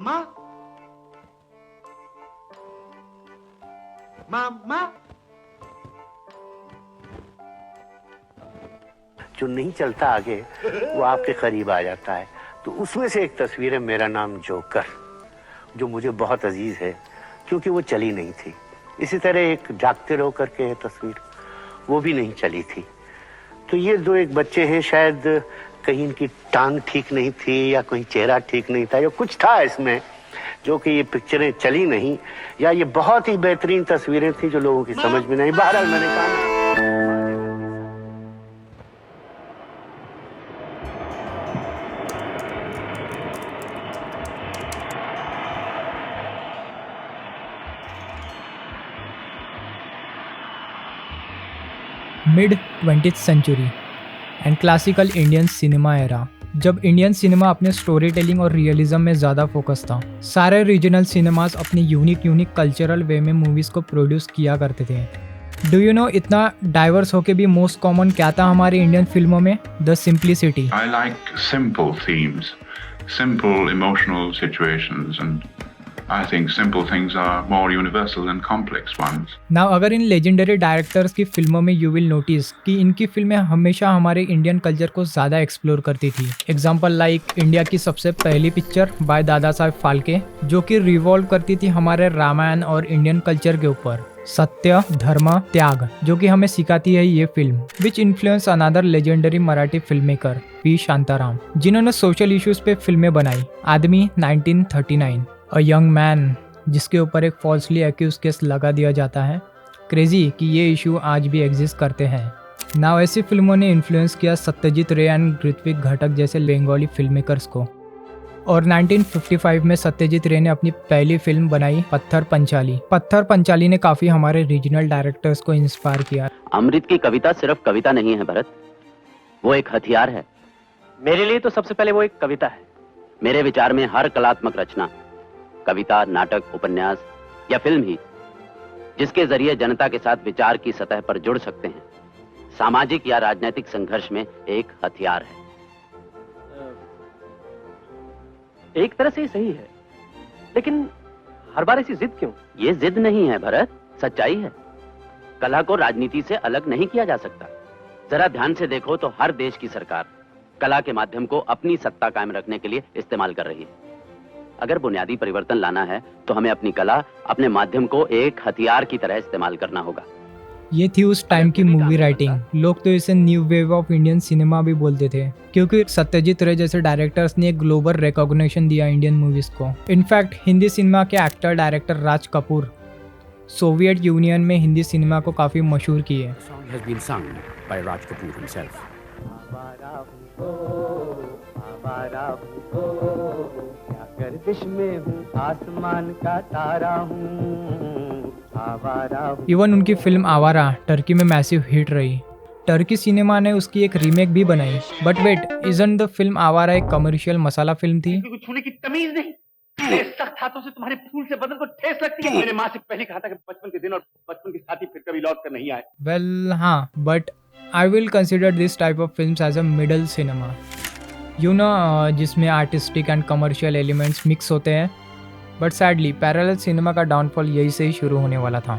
मामा मामा। जो नहीं चलता आगे वो आपके करीब आ जाता है। तो उसमें से एक तस्वीर है मेरा नाम जोकर, जो मुझे बहुत अजीज है क्योंकि वो चली नहीं थी। इसी तरह एक जागते रहो करके है तस्वीर, वो भी नहीं चली थी। तो ये दो एक बच्चे हैं, शायद कहीं इनकी टांग ठीक नहीं थी या कहीं चेहरा ठीक नहीं था या कुछ था इसमें जो कि ये पिक्चरें चली नहीं, या ये बहुत ही बेहतरीन तस्वीरें थी जो लोगों की समझ में नहीं। बहरहाल मैंने कहा mid 20th century and classical Indian cinema era, जब इंडियन सिनेमा अपने स्टोरी टेलिंग और रियलिज्म में ज़्यादा फोकस था। सारे रीजनल सिनेमास अपनी यूनिक कल्चरल वे में मूवीज़ को प्रोड्यूस किया करते थे। डू यू नो इतना डाइवर्स होके भी मोस्ट कॉमन क्या था हमारी इंडियन फिल्मों में? The simplicity. I like simple themes, simple emotional situations, and I think simple things are more universal than complex ones. Now अगर इन लेजेंडरी डायरेक्टर्स की फिल्मों में यू विल नोटिस कि इनकी फिल्में हमेशा हमारे इंडियन कल्चर को ज़्यादा एक्सप्लोर करती थी। एग्जांपल लाइक इंडिया की सबसे पहली पिक्चर बाय दादा साहब फाल्के, जो कि रिवॉल्व करती थी हमारे रामायण और इंडियन कल्चर के ऊपर। सत्य, धर्म, त्याग, जो कि हमें सिखाती है ये film, which influence another legendary Marathi film maker P Shantaram, जिन्होंने सोशल इश्यूज पे फिल्में बनाई। आदमी 1939, अ यंग मैन, जिसके ऊपर एक फॉल्सली एक्यूज केस लगा दिया जाता है। क्रेजी कि ये इशू आज भी एग्जिस्ट करते हैं। नाउ ऐसी फिल्मों ने इन्फ्लुएंस किया सत्यजीत रे एंड ऋत्विक घटक जैसे बंगाली फिल्म मेकर्स को। और 1955 में सत्यजीत रे ने अपनी पहली फिल्म बनाई पत्थर पंचाली। पत्थर पंचाली ने काफ़ी हमारे रीजनल डायरेक्टर्स को इंस्पायर किया। अमृत की कविता सिर्फ कविता नहीं है भरत, वो एक हथियार है। मेरे लिए तो सबसे पहले वो एक कविता है। मेरे विचार में हर कलात्मक रचना, कविता, नाटक, उपन्यास या फिल्म ही, जिसके जरिए जनता के साथ विचार की सतह पर जुड़ सकते हैं, सामाजिक या राजनीतिक संघर्ष में एक हथियार है। एक तरह से ही सही है, लेकिन हर बार ऐसी जिद क्यों? ये जिद नहीं है भरत, सच्चाई है। कला को राजनीति से अलग नहीं किया जा सकता। जरा ध्यान से देखो तो हर देश की सरकार कला के माध्यम को अपनी सत्ता कायम रखने के लिए इस्तेमाल कर रही है। अगर बुनियादी परिवर्तन लाना है तो हमें अपनी कला, अपने माध्यम को एक हथियार की तरह इस्तेमाल करना होगा। ये थी उस टाइम की मूवी राइटिंग। लोग तो इसे new wave of Indian cinema भी बोलते थे, क्योंकि सत्यजीत रे जैसे डायरेक्टर्स ने एक ग्लोबल रिकॉग्निशन दिया इंडियन मूवीज को। इनफैक्ट हिंदी सिनेमा के actor director Raj Kapoor Soviet union में हिंदी सिनेमा को काफी मशहूर किए। गर्दिश में हूँ, आसमान का तारा हूँ, आवारा हूँ। इवन उनकी फिल्म आवारा टर्की में मैसिव हिट रही। टर्की सिनेमा ने उसकी एक रीमेक भी बनाई। But wait, isn't the film Awara एक कमर्शियल मसाला फिल्म थी? छूने की तमीज नहीं। मेरे सख्त हाथों से तुम्हारे फूल से बदन को ठेस लगती है। मैंने माँ से पहले कहा था कि बचपन के दिन और बचपन की साथी फिर कभी लौट कर नहीं आए। वेल हाँ, but I will consider this type of films as a middle cinema, you know, जिसमें artistic and commercial elements mix होते हैं। बट सैडली पैरेलल सिनेमा का डाउनफॉल यही से ही शुरू होने वाला था।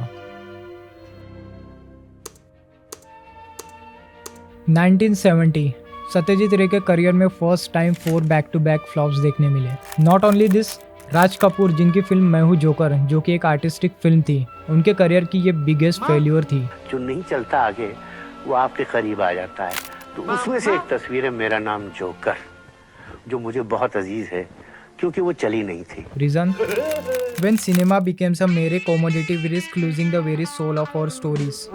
1970 सत्यजीत रे के करियर में first time 4 back to back flops देखने मिले। Not only this, Raj Kapoor जिनकी फिल्म मैं हूँ जोकर, जो कि एक आर्टिस्टिक फिल्म थी, उनके करियर की ये बिगेस्ट फेल्यूर थी। जो नहीं चलता आगे वो आपके करीब आ जाता है। तो उसमें से एक तस्वीर है मेरा नाम जोकर, जो मुझे बहुत अजीज है क्योंकि वो चली नहीं थी। Reason? When cinema becomes a mere commodity, we risk losing the very soul of our stories.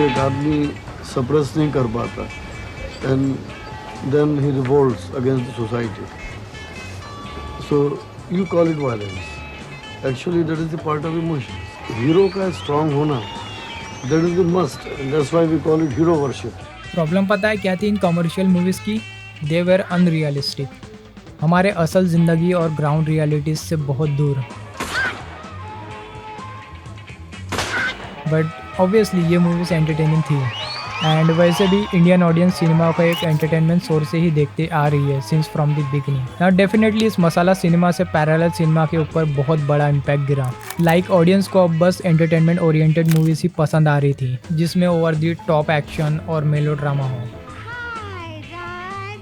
एक आदमी सप्रेस नहीं कर पाता and then he revolts against the society, so you call it violence. Actually that is the part of emotion. Hero का strong होना That is the must, and that's why we call it hero worship. Problem पता है क्या थी in commercial movies की? They were unrealistic, हमारे असल ज़िंदगी और ग्राउंड रियलिटीज़ से बहुत दूर। बट ऑब्वियसली ये मूवीज़ एंटरटेनिंग थी, एंड वैसे भी इंडियन ऑडियंस सिनेमा का एक एंटरटेनमेंट सोर्स से ही देखते आ रही है since from the beginning. Now definitely इस मसाला सिनेमा से पैरेलल सिनेमा के ऊपर बहुत बड़ा इम्पैक्ट गिरा। लाइक ऑडियंस को अब बस एंटरटेनमेंट ओरिएंटेड मूवीज़ ही पसंद आ रही थी जिसमें ओवर द टॉप एक्शन और मेलो ड्रामा हो। हाय राज,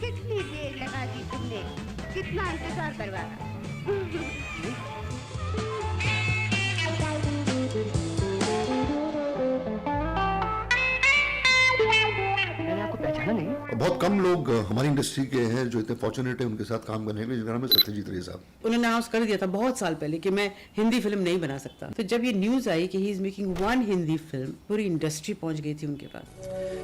कितनी देर लगा दी तुमने, कितना इंतजार करवाया। मैंने आपको पहचाना नहीं। बहुत कम लोग हमारी इंडस्ट्री के हैं जो इतने फॉर्चुनेट हैं उनके साथ काम करने में, जिनका नाम है सत्यजीत रे साहब। उन्होंने अनाउंस कर दिया था बहुत साल पहले कि मैं हिंदी फिल्म नहीं बना सकता। तो जब ये न्यूज आई कि he is making one Hindi film, पूरी इंडस्ट्री पहुंच गई थी उनके पास।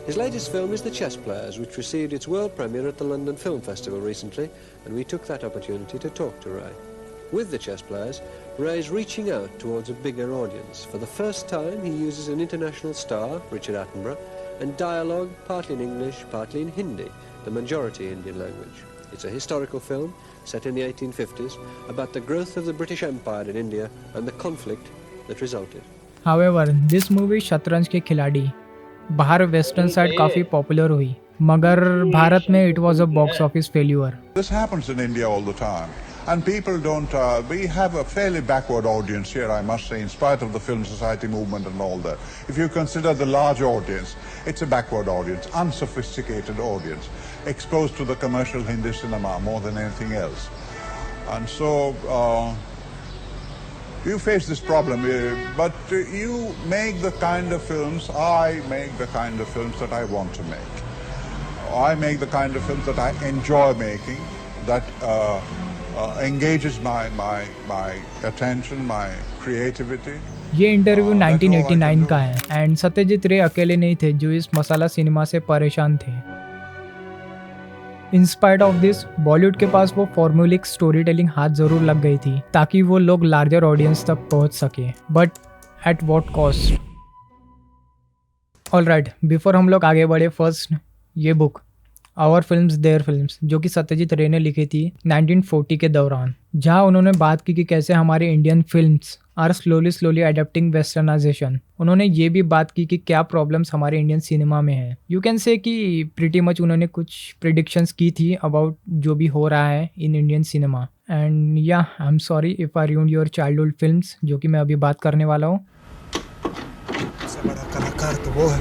His latest film is The Chess Players, which received its world premiere at the London Film Festival recently, and we took that opportunity to talk to Ray. With The Chess Players, Ray is reaching out towards a bigger audience. For the first time, he uses an international star, Richard Attenborough, and dialogue partly in English, partly in Hindi, the majority Indian language. It's a historical film set in the 1850s about the growth of the British Empire in India and the conflict that resulted. However, this movie शतरंज के खिलाड़ी बाहर western side काफ़ी popular हुई, मगर भारत में it was a box office failure. This happens in India all the time. And people don't, we have a fairly backward audience here, I must say, in spite of the film society movement and all that. If you consider the large audience, it's a backward audience, unsophisticated audience, exposed to the commercial Hindi cinema more than anything else. And so, you face this problem, but you make the kind of films, I make the kind of films that I want to make. I make the kind of films that I enjoy making, that engages my attention, my creativity. ये interview 1989 का है, and Satyajit रे अकेले नहीं थे जो इस मसाला cinema से परेशान थे। In spite of this, Bollywood के पास वो फॉर्मूलिक स्टोरी टेलिंग हाथ जरूर लग गई थी ताकि वो लोग लार्जर ऑडियंस तक पहुंच सके, but at what cost. Alright, before हम लोग आगे बढ़े, फर्स्ट ये book our films their films, जो कि सत्यजीत रे ने लिखी थी 1940 के दौरान, जहां उन्होंने बात की कि कैसे हमारे Indian films are slowly adapting westernisation. उन्होंने ये भी बात की कि क्या प्रॉब्लम्स हमारे इंडियन सिनेमा में है। यू कैन से कि प्रीटी मच उन्होंने कुछ प्रिडिक्शंस की थी अबाउट जो भी हो रहा है इन इंडियन सिनेमा। एंड या I am sorry if I ruined your childhood films, जो कि मैं अभी बात करने वाला हूँ। सबसे बड़ा कलाकार तो वो है,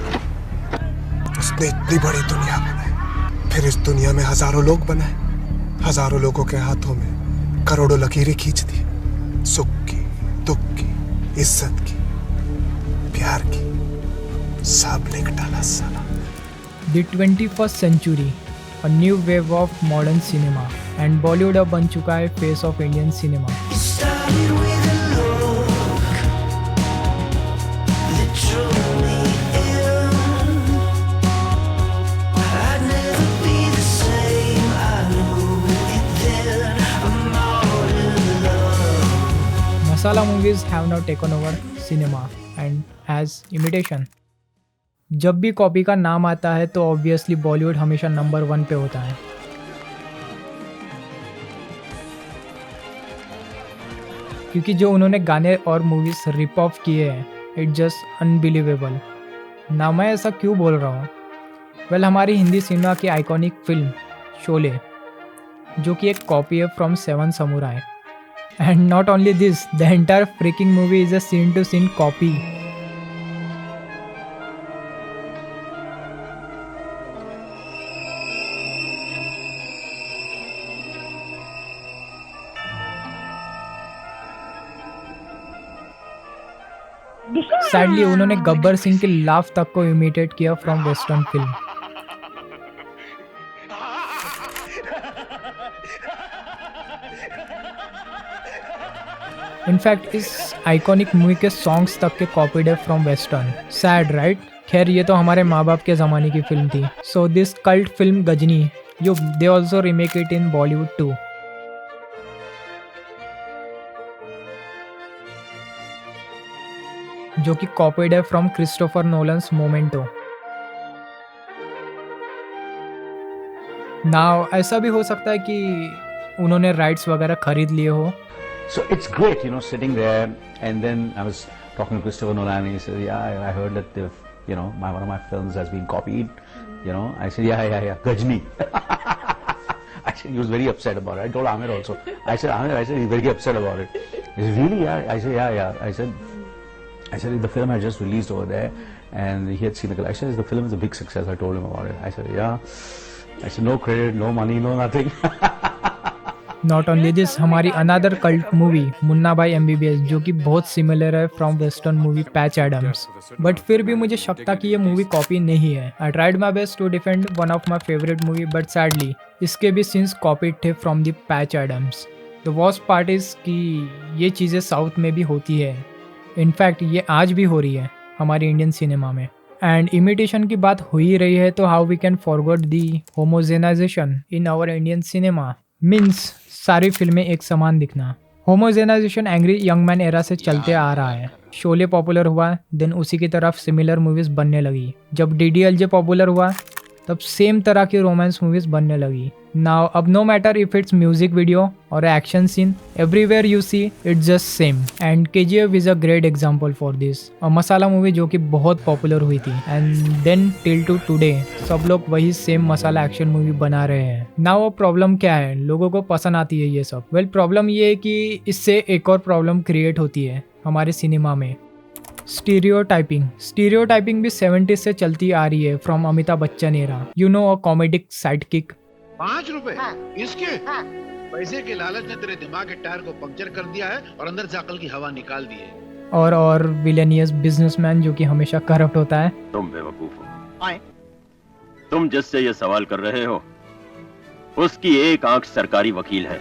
उसने इतनी बड़ी दुनिया बनाई, फिर इस दुनिया में हजारों लोग बनाए, हजारों लोगों के हाथों में करोड़ों लकीरें खींच दी, सुख की, दुख की, इज्जत की, प्यार की, सब लिख डाला साला। The 21st century, a new wave of modern cinema, and Bollywood अब बन चुका है face of Indian cinema. Masala movies have now taken over cinema and as imitation. जब भी कॉपी का नाम आता है तो ऑब्वियसली बॉलीवुड हमेशा नंबर 1 पे होता है। क्योंकि जो उन्होंने गाने और मूवीज रिप ऑफ किए हैं, इट जस्ट अनबिलीवेबल। ना मैं ऐसा क्यों बोल रहा हूँ? वेल, हमारी हिंदी सिनेमा की आइकॉनिक फिल्म शोले, जो कि एक कॉपी है from 7 samurai. And not only this, the entire freaking movie is a scene-to-scene copy. Sadly, उन्होंने गब्बर सिंह के लाफ तक को इमिटेट किया फ्रॉम वेस्टर्न फिल्म। इनफैक्ट इस आइकॉनिक मूवी के सॉन्ग्स तक के कॉपीड है फ्रॉम वेस्टर्न। Sad right? खैर, ये तो हमारे माँ बाप के ज़माने की फिल्म थी। So this cult film Ghajini, yo they also remake it in Bollywood too. जो कि कॉपीड है from Christopher Nolan's Memento. Now ऐसा भी हो सकता है कि उन्होंने राइट्स वगैरह खरीद लिए हो। So it's great, you know, sitting there, and then I was talking to Christopher Nolan, and he said, "Yeah, I heard that one of my films has been copied." You know, I said, "Yeah, Gajni." I said he was very upset about it. I told Amir also. I said he's very upset about it. He said, "Really?" Yeah. I said, "Yeah." I said the film had just released over there, and he had seen the collection. The film is a big success. I told him about it. I said, "Yeah." I said, "No credit, no money, no nothing." Not only this, हमारी another cult movie Munna Bhai MBBS जो कि बहुत similar है from western movie Patch Adams, but फिर भी मुझे शक था कि ये मूवी कॉपी नहीं है। I tried my best to defend one of my favourite movie, but sadly इसके भी सीन्स कॉपीड थे from the Patch Adams. The worst part is कि ये चीज़ें साउथ में भी होती है, इनफैक्ट ये आज भी हो रही है हमारी इंडियन सिनेमा में। एंड इमिटेशन की बात हो ही रही है तो how we can forget the homogenisation in our Indian cinema, means सारी फिल्में एक समान दिखना। Homogenisation angry young man era से चलते आ रहा है। शोले पॉपुलर हुआ, देन उसी की तरफ सिमिलर मूवीज बनने लगी। जब DDLJ पॉपुलर हुआ तब सेम तरह की रोमांस मूवीज बनने लगी। नाउ अब no matter if it's music video और action scene, everywhere you see it's just same. And KGF is a great example for this, और मसाला मूवी जो कि बहुत पॉपुलर हुई थी, and then till to today सब लोग वही सेम मसाला एक्शन मूवी बना रहे हैं। नाउ वो प्रॉब्लम क्या है, लोगों को पसंद आती है ये सब। वेल प्रॉब्लम ये है कि इससे एक और प्रॉब्लम क्रिएट होती है हमारे सिनेमा में, स्टीरियोटाइपिंग भी 70s से चलती आ रही है from Amitabh Bachchan era, you know a comedic साइडकिक। 5 रुपए इसके पैसे के लालच ने तेरे दिमाग के टायर को पंक्चर कर दिया है और अंदर से अकल की हवा निकाल दी है। और विलेनियस बिजनेसमैन जो कि हमेशा करप्ट होता है। तुम बेवकूफ हो। तुम जिससे ये सवाल कर रहे हो उसकी एक आंख सरकारी वकील है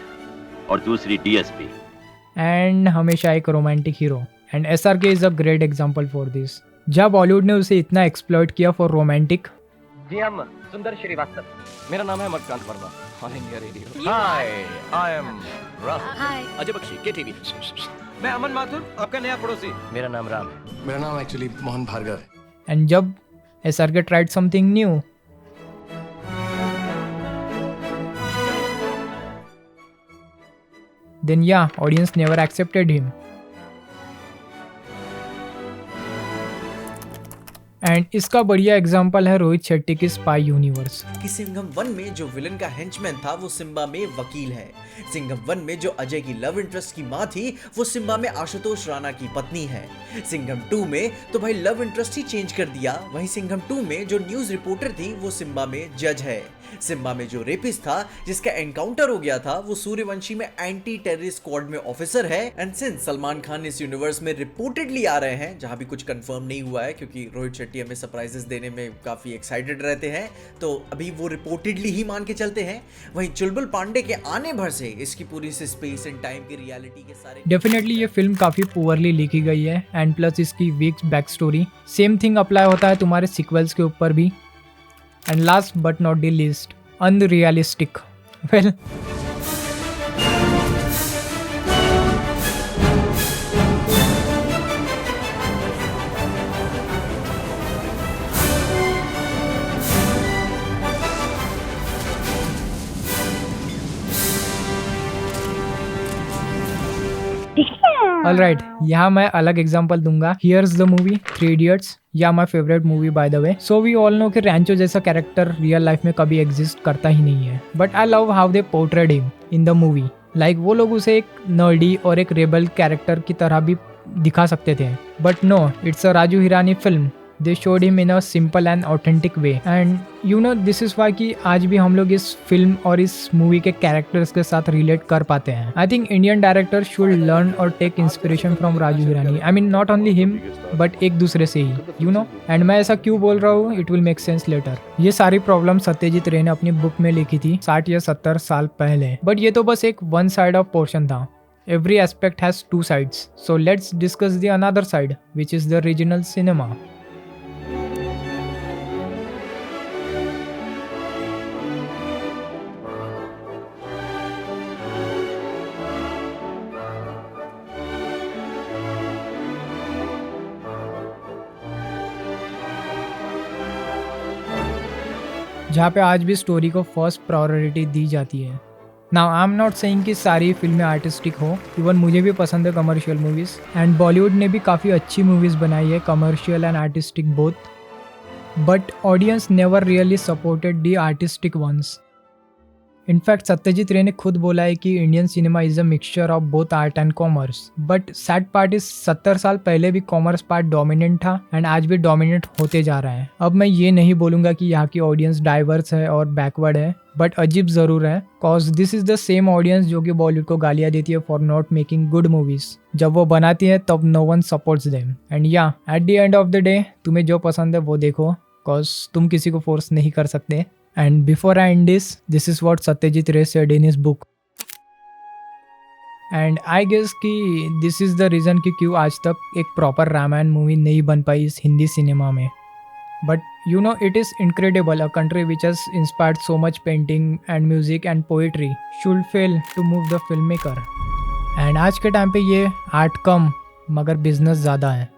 और दूसरी DSP, एंड हमेशा एक romantic hero. And SRK is a great example for this. जब बॉलीवुड ने उसे इतना एक्सप्लॉइट किया फॉर रोमांटिक। जी हम सुंदर श्रीवास्तव। मेरा नाम है Amarkant Verma, All India Radio. Hi, I am Rahul. Hi, Ajay Bakshi, KTV। मैं अमन माथुर, आपका नया पड़ोसी। मेरा नाम राम है। मेरा नाम एक्चुअली मोहन भार्गव है। एंड जब SRK tried something new, then yeah, audience never accepted him. And इसका बढ़िया एग्जांपल है रोहित शेट्टी की स्पाई यूनिवर्स। कि सिंघम 1 में जो विलन का हेंचमैन था वो सिम्बा में वकील है। सिंघम 1 में जो अजय की लव इंटरेस्ट की माँ थी वो सिम्बा में आशुतोष राणा की पत्नी है। सिंघम 2 में तो भाई लव इंटरेस्ट ही चेंज कर दिया। वहीं सिंघम 2 में जो न्यूज रिपोर्टर थी वो सिम्बा में जज है। सिम्बा में जो रेपिस्ट था जिसका एनकाउंटर हो गया था वो सूर्यवंशी में एंटी टेररिस्ट स्क्वाड में ऑफिसर है। एंड सिंस सलमान खान इस यूनिवर्स में रिपोर्टेडली आ रहे हैं, जहां भी कुछ कंफर्म नहीं हुआ है क्योंकि रोहित शेट्टी हमें सरप्राइजेस देने में काफी एक्साइटेड रहते हैं, तो अभी वो रिपोर्टेडली ही मान के चलते हैं। वहीं चुलबुल पांडे के आने भर से इसकी पूरी स्पेस एंड टाइम की रियलिटी के सारे डेफिनेटली ये फिल्म काफी पुअरली लिखी गई है एंड प्लस इसकी weak back story. Same thing apply होता है तुम्हारे सीक्वल्स के ऊपर भी। And last but not the least, unrealistic. Well alright, यहाँ मैं अलग एग्जांपल दूंगा। हियर्स द मूवी 3 इडियट्स, या my favourite movie by the way. So we all know कि रैंचो जैसा कैरेक्टर रियल लाइफ में कभी एग्जिस्ट करता ही नहीं है, but I love how they portrayed him in the movie. Like वो लोग उसे एक नर्डी और एक रेबल कैरेक्टर की तरह भी दिखा सकते थे, but no, it's a Raju Hirani film. They showed him in a simple and authentic way, and you know this is why कि आज भी हम लोग इस फिल्म और इस मूवी के कैरेक्टर्स के साथ रिलेट कर पाते हैं। I think Indian director should learn और take inspiration from Raju Hirani. I mean not only him but एक दूसरे से ही, यू नो। एंड मैं ऐसा क्यों बोल रहा हूँ, it will make sense later. ये सारी प्रॉब्लम सत्यजीत रे ने अपनी बुक में लिखी थी 60 या 70 साल पहले, बट ये तो बस एक वन साइड ऑफ पोर्शन था। Every aspect has 2 sides. So let's discuss the another side, which is the regional cinema. जहाँ पे आज भी स्टोरी को फर्स्ट प्रायोरिटी दी जाती है। Now I am not saying कि सारी फिल्में आर्टिस्टिक हो, इवन मुझे भी पसंद है कमर्शियल मूवीज़, एंड बॉलीवुड ने भी काफ़ी अच्छी मूवीज़ बनाई है, commercial and artistic both, but audience never really supported the artistic ones. In fact Satyajit Ray ने खुद बोला है कि Indian cinema is a mixture of both art and commerce, but sad part is 70 साल पहले भी कॉमर्स पार्ट डोमिनेंट था एंड आज भी डोमिनेंट होते जा रहा है। अब मैं ये नहीं बोलूँगा कि यहाँ की ऑडियंस डाइवर्स है और बैकवर्ड है, बट अजीब ज़रूर है, cause this is the same audience जो कि बॉलीवुड को गालियाँ देती है for not making good movies. जब वो बनाती है तब no one supports them, and या at the end of the day तुम्हें जो पसंद है वो देखो, कॉज तुम किसी को फोर्स नहीं कर सकते। And before I end this is what Satyajit Ray said in his book. And I guess कि this is the reason कि क्यों आज तक एक प्रॉपर रामायण मूवी नहीं बन पाई इस हिंदी सिनेमा में। But you know it is incredible, a country which has inspired so much painting and music and poetry should fail to move the filmmaker. And आज के टाइम पे ये आर्ट कम मगर बिजनेस ज़्यादा है।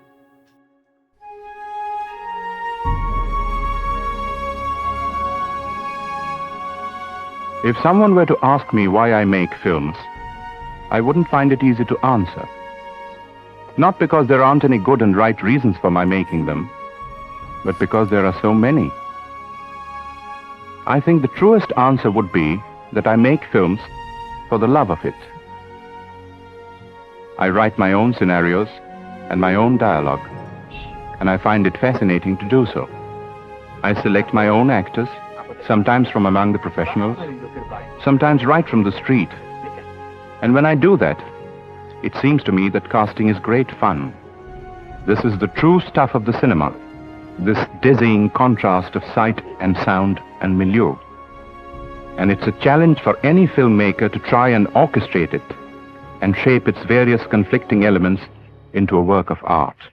If someone were to ask me why I make films, I wouldn't find it easy to answer. Not because there aren't any good and right reasons for my making them, but because there are so many. I think the truest answer would be that I make films for the love of it. I write my own scenarios and my own dialogue, and I find it fascinating to do so. I select my own actors, sometimes from among the professionals, sometimes right from the street. And when I do that, it seems to me that casting is great fun. This is the true stuff of the cinema, this dizzying contrast of sight and sound and milieu. And it's a challenge for any filmmaker to try and orchestrate it and shape its various conflicting elements into a work of art.